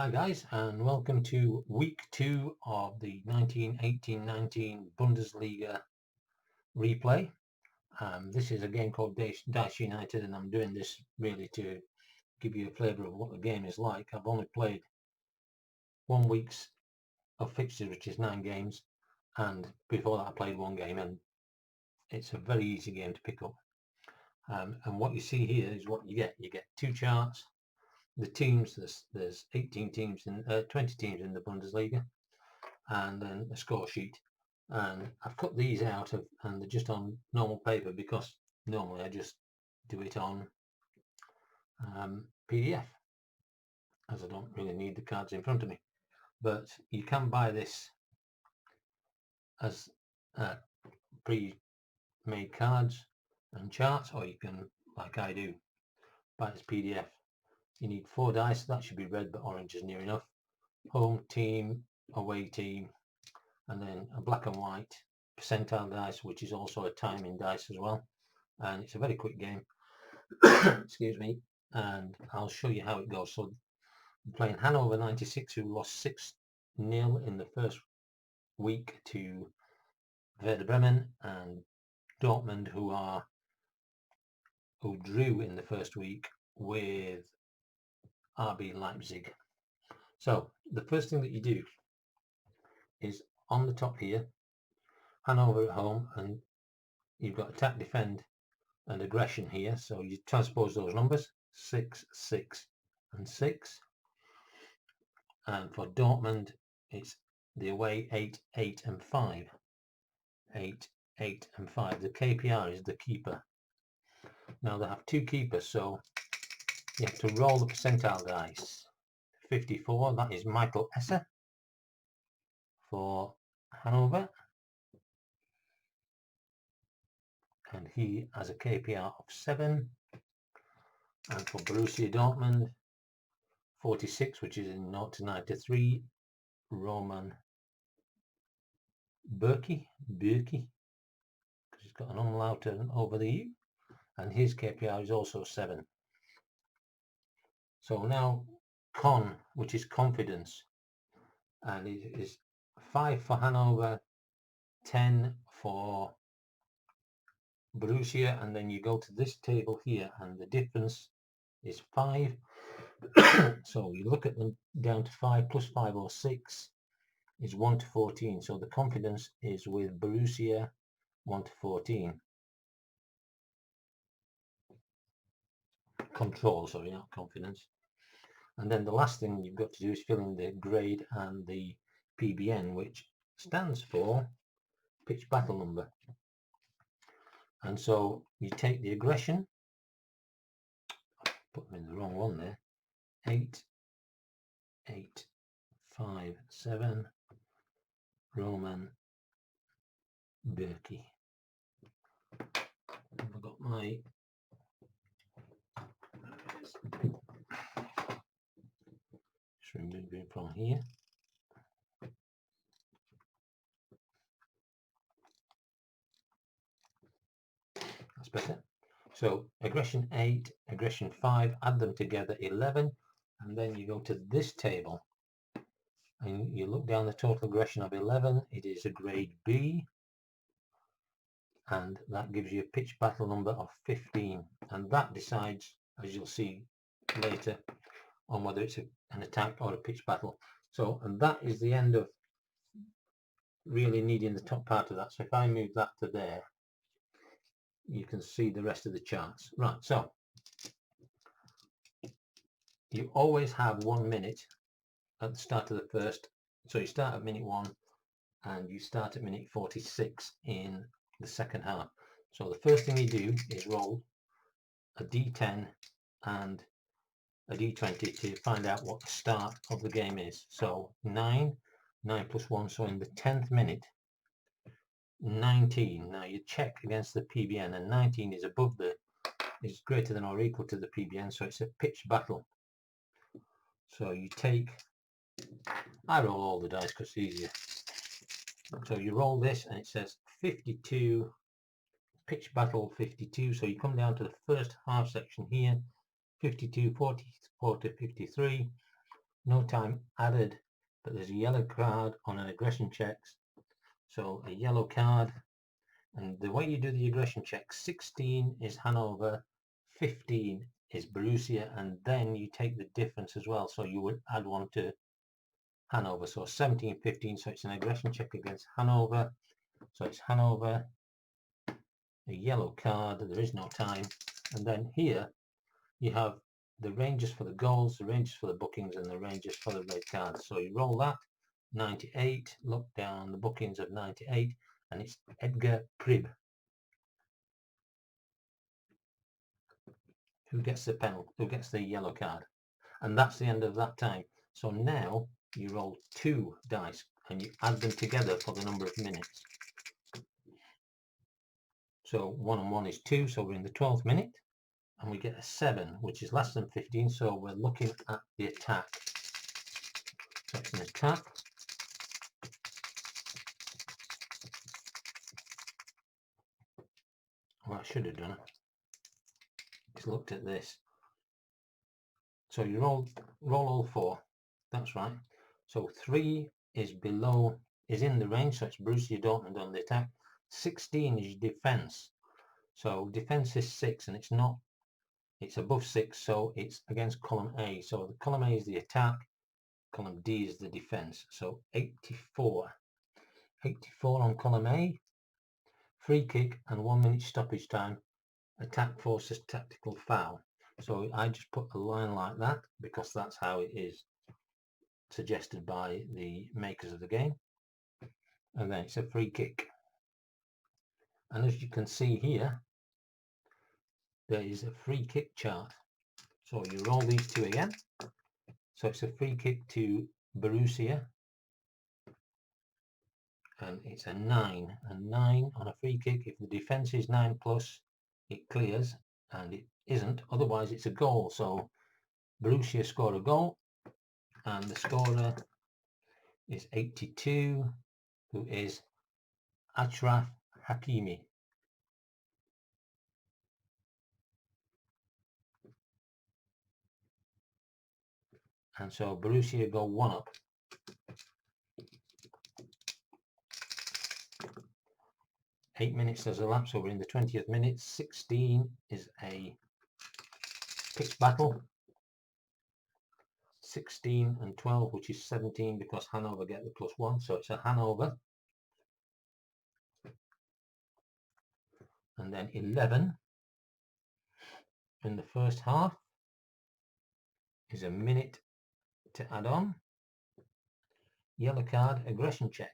Hi guys, and welcome to week 2 of the 1918-19 Bundesliga replay. This is a game called Dice United, and I'm doing this really to give you a flavour of what the game is like. I've only played 1 week's of fixtures, which is 9 games, and before that I played 1 game, and it's a very easy game to pick up. And what you see here is what you get. You get 2 charts. The teams, there's 18 teams in 20 teams in the Bundesliga, and then a score sheet. And I've cut these out and they're just on normal paper because normally I just do it on PDF, as I don't really need the cards in front of me. But you can buy this as pre-made cards and charts, or you can, like I do, buy it as PDF. You need 4 dice. That should be red, but orange is near enough. Home team, away team, and then a black and white percentile dice, which is also a timing dice as well. And it's a very quick game. Excuse me. And I'll show you how it goes. So I'm playing Hannover 96, who lost 6-0 in the first week to Werder Bremen, and Dortmund, who drew in the first week with RB Leipzig. So the first thing that you do is on the top here, Hannover at home, and you've got attack, defend and aggression here. So you transpose those numbers, 6, 6 and 6. And for Dortmund, it's the away 8, 8 and 5. 8, 8 and 5. The KPR is the keeper. Now they have 2 keepers, so you have to roll the percentile dice. 54, that is Michael Esser for Hannover. And he has a KPR of 7. And for Borussia Dortmund, 46, which is in 0 to 93, Roman Berkey, because he's got an umlaut over the U, and his KPR is also 7. So now Con, which is confidence, and it is 5 for Hannover, 10 for Borussia, and then you go to this table here, and the difference is 5. So you look at them down to 5 plus 5 or 6 is 1 to 14. So the confidence is with Borussia 1 to 14. Control, sorry, not confidence. And then the last thing you've got to do is fill in the grade and the PBN, which stands for pitch battle number. And so you take the aggression, put them in the wrong one there, 8, 8, 5, 7, Roman Berkey. I've got my just remove it from here. That's better. So aggression 8, aggression 5, add them together 11, and then you go to this table and you look down the total aggression of 11. It is a grade B, and that gives you a pitch battle number of 15, and that decides, as you'll see later, on whether it's an attack or a pitch battle. So, and that is the end of really needing the top part of that. So if I move that to there, you can see the rest of the charts. Right, so you always have 1 minute at the start of the first. So you start at minute 1 and you start at minute 46 in the second half. So the first thing you do is roll a D10 and a D20 to find out what the start of the game is. So 9 plus 1, so in the 10th minute, 19. Now you check against the PBN, and 19 is above is greater than or equal to the PBN, so it's a pitch battle. So you take, I roll all the dice because it's easier. So you roll this and it says 52, pitch battle 52. So you come down to the first half section here, 52, 44 to 53. no time added, but there's a yellow card on an aggression checks. So a yellow card, and the way you do the aggression check, 16 is Hannover, 15 is Borussia, and then you take the difference as well. So you would add one to Hannover. So 17, 15, so it's an aggression check against Hannover. So it's Hannover, a yellow card, there is no time. And then here you have the ranges for the goals, the ranges for the bookings, and the ranges for the red cards. So you roll that, 98, look down the bookings of 98, and it's Edgar Prib who gets the penalty, who gets the yellow card. And that's the end of that time. So now you roll 2 dice and you add them together for the number of minutes. So 1 and 1 is 2, so we're in the 12th minute, and we get a 7, which is less than 15, so we're looking at the attack. So it's an attack. What I should have done is looked at this. So you roll all 4. That's right. So 3 is below, is in the range, so it's Borussia Dortmund on the attack. 16 is defense. So defense is 6, and it's above 6, so it's against column A. So the column A is the attack, column D is the defense. So 84. 84 on column A, free kick and 1 minute stoppage time. Attack forces tactical foul. So I just put a line like that because that's how it is suggested by the makers of the game. And then it's a free kick. And as you can see here, there is a free kick chart. So you roll these 2 again. So it's a free kick to Borussia. And it's a 9. A 9 on a free kick. If the defence is 9 plus, it clears. And it isn't. Otherwise, it's a goal. So Borussia score a goal. And the scorer is 82, who is Achraf Hakimi. And so Borussia go 1 up. Eight minutes has elapsed, so we're in the 20th minute. 16 is a pitch battle. 16 and 12, which is 17 because Hannover get the +1, so it's a Hannover. And then 11 in the first half is a minute to add on. Yellow card, aggression check.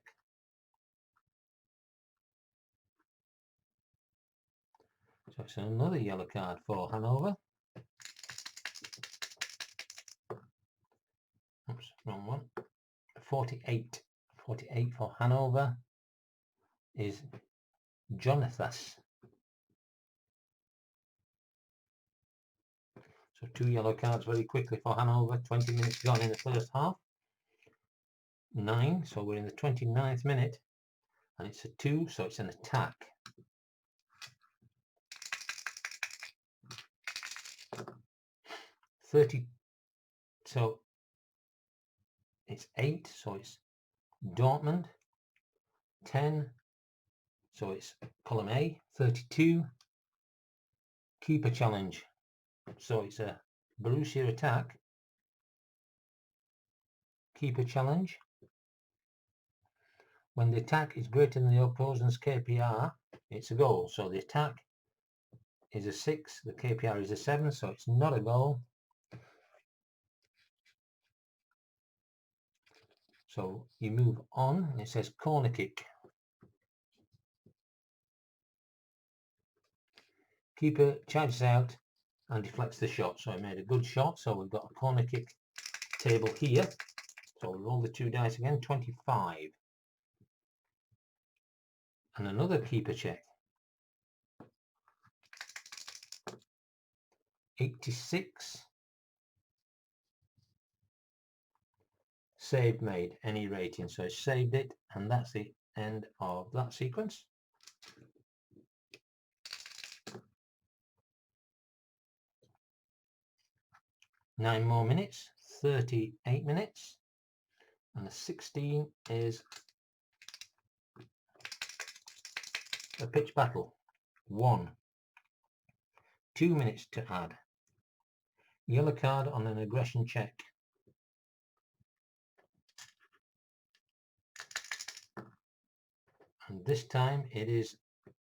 So it's another yellow card for Hannover. Oops, wrong one. 48. 48 for Hannover is Jonathas. So 2 yellow cards very quickly for Hannover. 20 minutes gone in the first half. 9, so we're in the 29th minute. And it's a 2, so it's an attack. So it's 8, so it's Dortmund. 10, so it's column A. 32, keeper challenge. So it's a Borussia attack. Keeper challenge. When the attack is greater than the opponent's KPR, it's a goal. So the attack is a 6, the KPR is a 7, so it's not a goal. So you move on, and it says corner kick. Keeper charges out and deflects the shot. So I made a good shot. So we've got a corner kick table here. So we roll the 2 dice again, 25. And another keeper check. 86. Save made, any rating. So I saved it, and that's the end of that sequence. 9 more minutes, 38 minutes, and the 16 is a pitch battle. 1. 2 minutes to add. Yellow card on an aggression check. And this time it is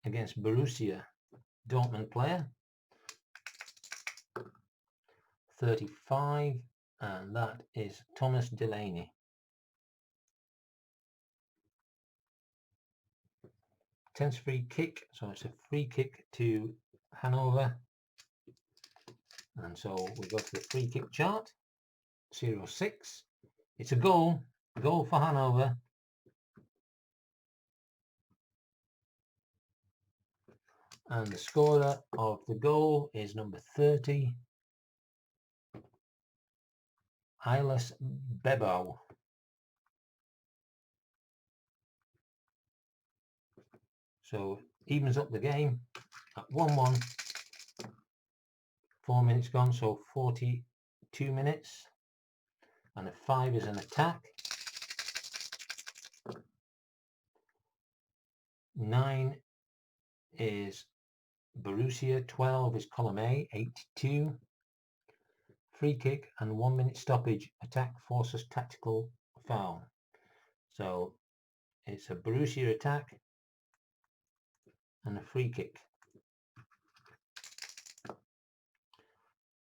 against Borussia Dortmund player. 35, and that is Thomas Delaney. Tense free kick, so it's a free kick to Hannover. And so we go to the free kick chart. 0-6. It's a goal for Hannover. And the scorer of the goal is number 30, Ilas Bebo. So evens up the game at 1-1. 4 minutes gone, so 42 minutes. And a 5 is an attack. 9 is Borussia. 12 is column A, 82. Free kick and 1 minute stoppage. Attack forces tactical foul. So it's a Borussia attack and a free kick.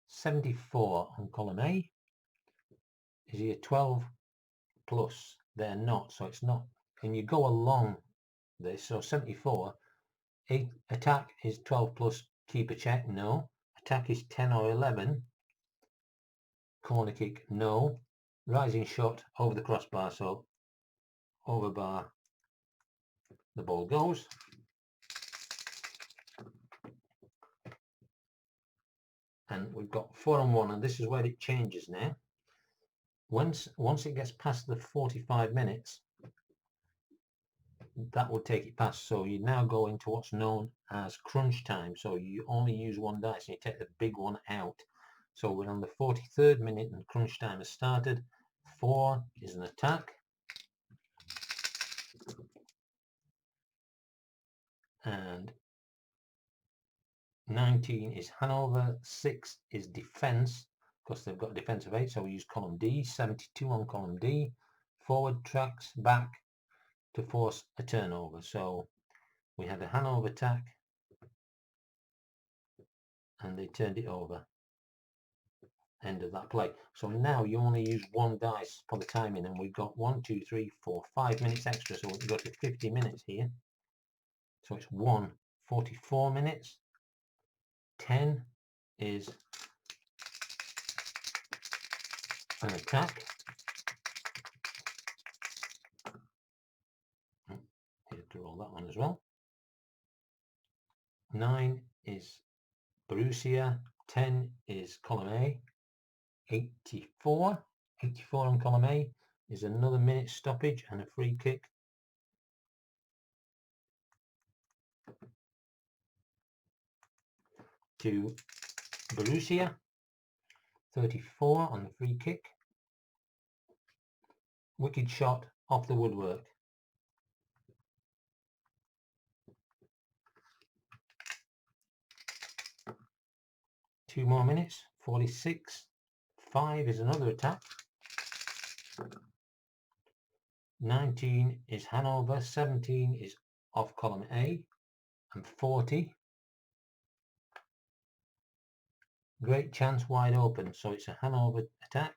74 on column A. Is he a 12 plus? They're not, so it's not. Can you go along this? So 74. Attack is 12 plus. Keeper check? No. Attack is 10 or 11. Corner kick? No. Rising shot over the crossbar, so over bar the ball goes. And we've got 4-on-1, and this is where it changes now. Once it gets past the 45 minutes, that will take it past. So you now go into what's known as crunch time. So you only use one dice and you take the big one out. So we're on the 43rd minute and crunch time has started. 4 is an attack. And 19 is Hannover. 6 is defence, because they've got a defence of 8, so we use column D. 72 on column D. Forward tracks back to force a turnover. So we had a Hannover attack and they turned it over. End of that play. So now you only use one dice for the timing, and we've got 1, 2, 3, 4, 5 minutes extra, so we can go to 50 minutes here. So it's 44 minutes. 10 is an attack. You have to roll that one as well. 9 is Borussia. 10 is column A. 84 on column A is another minute stoppage and a free kick. To Borussia. 34 on the free kick. Wicked shot off the woodwork. Two more minutes. 46. 5 is another attack. 19 is Hannover. 17 is off column A. And 40. Great chance wide open. So it's a Hannover attack.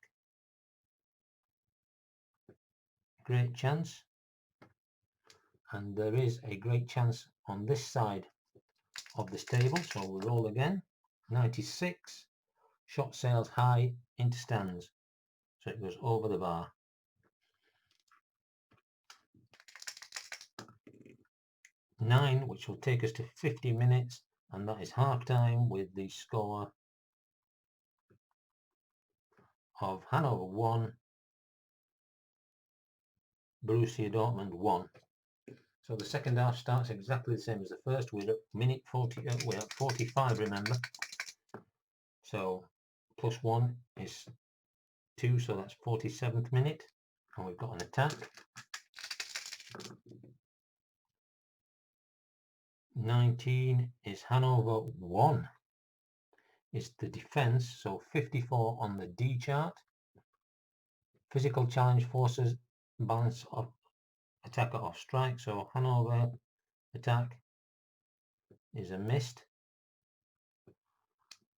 Great chance. And there is a great chance on this side of this table. So we'll roll again. 96. Shot sails high into stands. So it goes over the bar. 9, which will take us to 50 minutes, and that is half time with the score of Hannover 1, Borussia Dortmund 1. So the second half starts exactly the same as the first. We're at minute 40. We're at 45, remember. So plus 1 is 2, so that's 47th minute, and we've got an attack. 19 is Hannover 1 is the defence, so 54 on the D chart. Physical challenge forces balance of attacker off strike, so Hannover attack is a missed,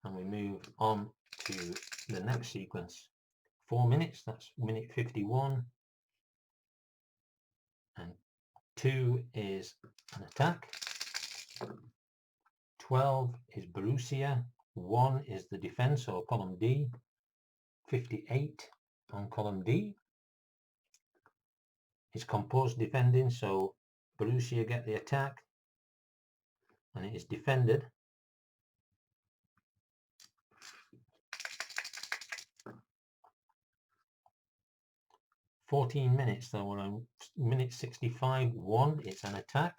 and we move on to the next sequence. 4 minutes, that's minute 51, and 2 is an attack. 12 is Borussia, 1 is the defence, so column D. 58 on column D is composed defending, so Borussia get the attack, and it is defended. 14 minutes, so we're on minute 65, 1, it's an attack.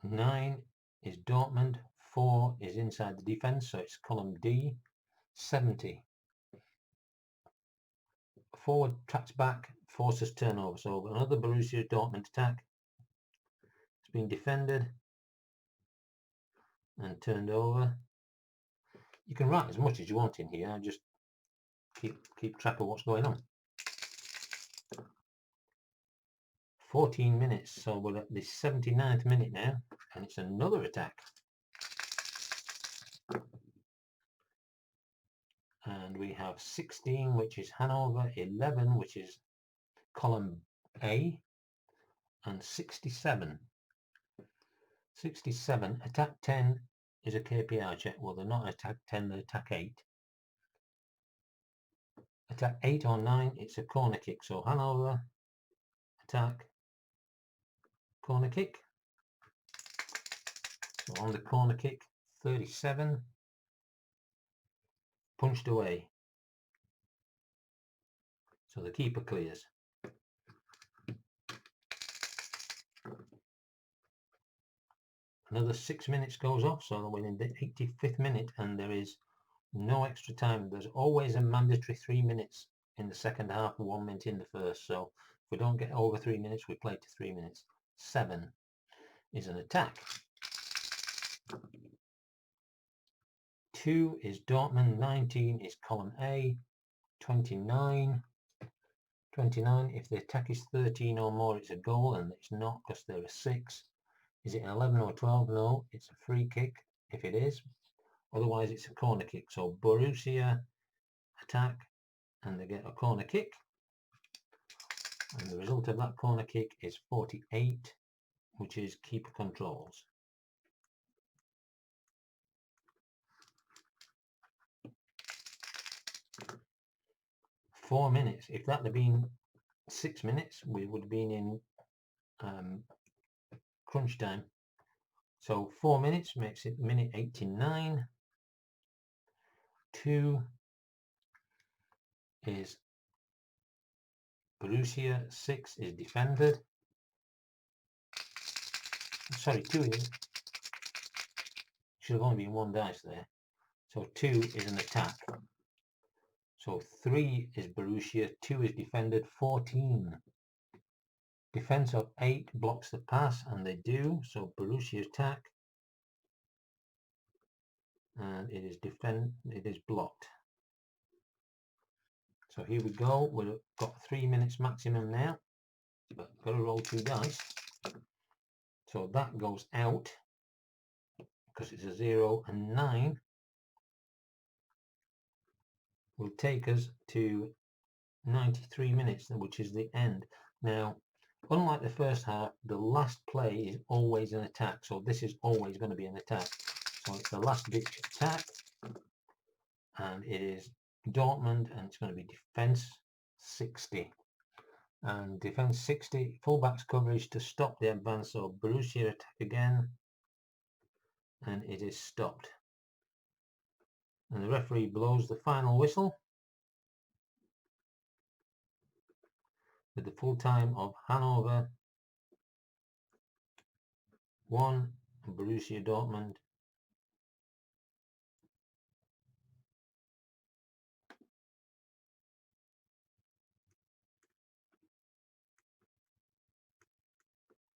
9 is Dortmund, 4 is inside the defence, so it's column D. 70. Forward tracks back, forces turnover, so another Borussia Dortmund attack. It's been defended and turned over. You can write as much as you want in here, just keep track of what's going on. 14 minutes, so we're at the 79th minute now, and it's another attack. And we have 16, which is Hannover, 11, which is column A, and 67. 67, attack 10 is a KPI check. Well, they're not attack 10, they're attack 8. Attack 8 or 9, it's a corner kick. So Hannover, attack, corner kick. So on the corner kick, 37, punched away. So the keeper clears. Another 6 minutes goes off, so we're in the 85th minute, and there is no extra time. There's always a mandatory 3 minutes in the second half, 1 minute in the first. So if we don't get over 3 minutes, we play to 3 minutes. 7 is an attack. 2 is Dortmund, 19 is column A, 29. 29, if the attack is 13 or more, it's a goal, and it's not because there are 6. Is it an 11 or 12? No, it's a free kick if it is. Otherwise, it's a corner kick. So Borussia attack, and they get a corner kick. And the result of that corner kick is 48, which is keeper controls. Four minutes. If that had been 6 minutes, we would have been in crunch time. So 4 minutes makes it minute 89. 2 is Borussia, 6 is defended. Sorry, 2 is, should have only been 1 dice there. So 2 is an attack. So 3 is Borussia, 2 is defended, 14. Defense of 8 blocks the pass, and they do. So Borussia attack, and it is blocked. So here we go. We've got 3 minutes maximum now, but got to roll 2 dice. So that goes out because it's a 0, and 9 will take us to 93 minutes, which is the end. Now, unlike the first half, the last play is always an attack, so this is always going to be an attack. So it's the last ditch attack, and it is Dortmund, and it's going to be defense 60. And defense 60, fullbacks coverage to stop the advance of Borussia attack again, and it is stopped. And the referee blows the final whistle with the full time of Hannover 1, Borussia Dortmund.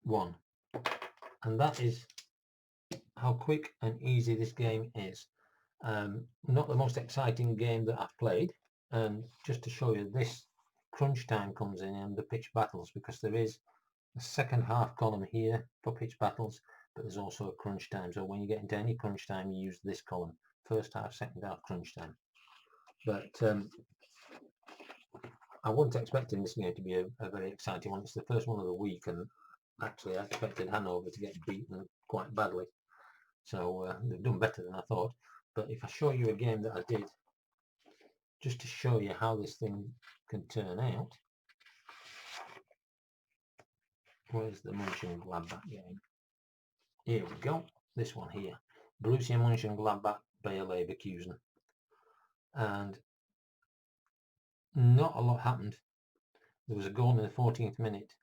One. And that is how quick and easy this game is. Not the most exciting game that I've played, and just to show you, this crunch time comes in the pitch battles, because there is a second half column here for pitch battles, but there's also a crunch time. So when you get into any crunch time, you use this column: first half, second half, crunch time. But I wasn't expecting this game to be a very exciting one. It's the first one of the week, and actually I expected Hannover to get beaten quite badly. So they've done better than I thought. But if I show you a game that I did, just to show you how this thing can turn out. Where's the Mönchengladbach game? Here we go. This one here. Borussia Mönchengladbach, Bayer Leverkusen. And not a lot happened. There was a goal in the 14th minute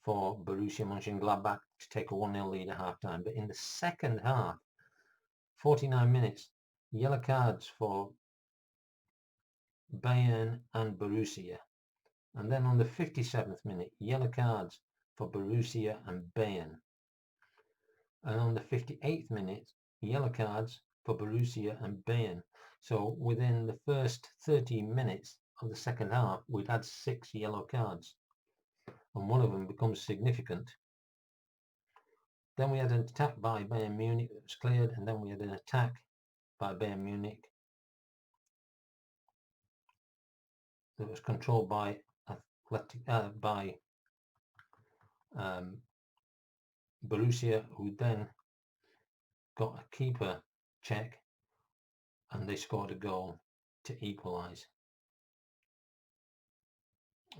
for Borussia Mönchengladbach to take a 1-0 lead at half-time. But in the second half, 49 minutes, yellow cards for Bayern and Borussia. And then on the 57th minute, yellow cards for Borussia and Bayern. And on the 58th minute, yellow cards for Borussia and Bayern. So within the first 30 minutes of the second half, we'd had 6 yellow cards, and one of them becomes significant. Then we had an attack by Bayern Munich that was cleared, and then we had an attack by Bayern Munich that was controlled by Borussia, who then got a keeper check, and they scored a goal to equalise.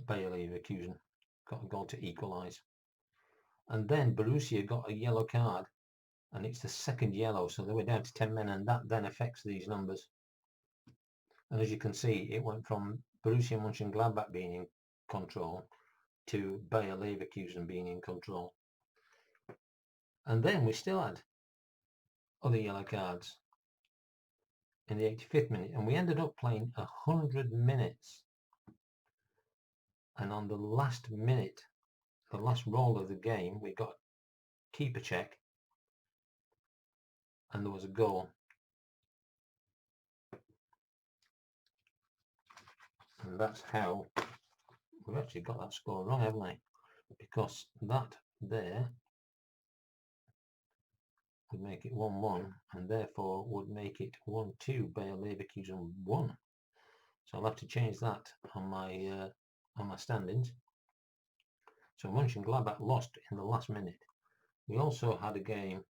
Bayer Leverkusen got a goal to equalise. And then Borussia got a yellow card, and it's the second yellow, so they were down to 10 men, and that then affects these numbers. And as you can see, it went from Borussia Mönchengladbach being in control to Bayer Leverkusen being in control. And then we still had other yellow cards in the 85th minute, and we ended up playing 100 minutes. And on the last minute, the last roll of the game, we got a keeper check, and there was a goal. And that's how we've actually got that score wrong, haven't we? Because that there would make it 1-1, and therefore would make it 1-2, Bayer Leverkusen 1. So I'll have to change that on my standings. So Mönchengladbach lost in the last minute. We also had a game,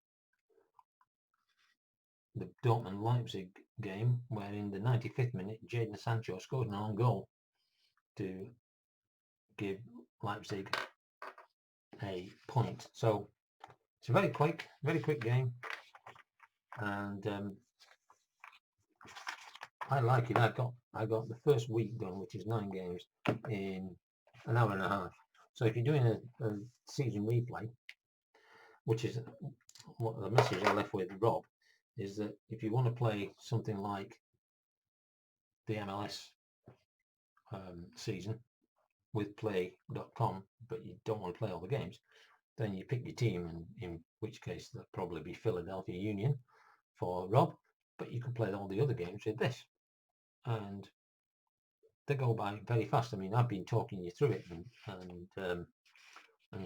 the Dortmund-Leipzig game, where in the 95th minute, Jadon Sancho scored an own goal to give Leipzig a point. So it's a very quick game, and I like it. I got the first week done, which is 9 games, in an hour and a half. So if you're doing a season replay, which is what the message I left with Rob, is that if you want to play something like the MLS season with play.com, but you don't want to play all the games, then you pick your team, and in which case that'll probably be Philadelphia Union for Rob, but you can play all the other games with this, and they go by very fast. I mean, I've been talking you through it and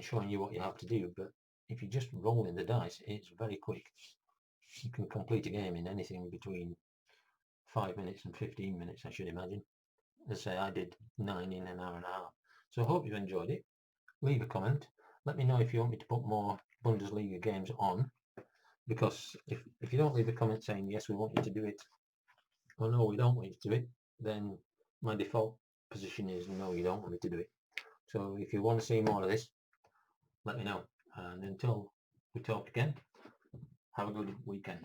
showing you what you have to do, but if you just roll in the dice, it's very quick. You can complete a game in anything between 5 minutes and 15 minutes, I should imagine. As I say, I did 9 in an hour and a half. So I hope you enjoyed it. Leave a comment. Let me know if you want me to put more Bundesliga games on, because if you don't leave a comment saying yes, we want you to do it, or no, we don't want you to do it, then my default position is no, you don't want me to do it. So if you want to see more of this, let me know. And until we talk again, have a good weekend.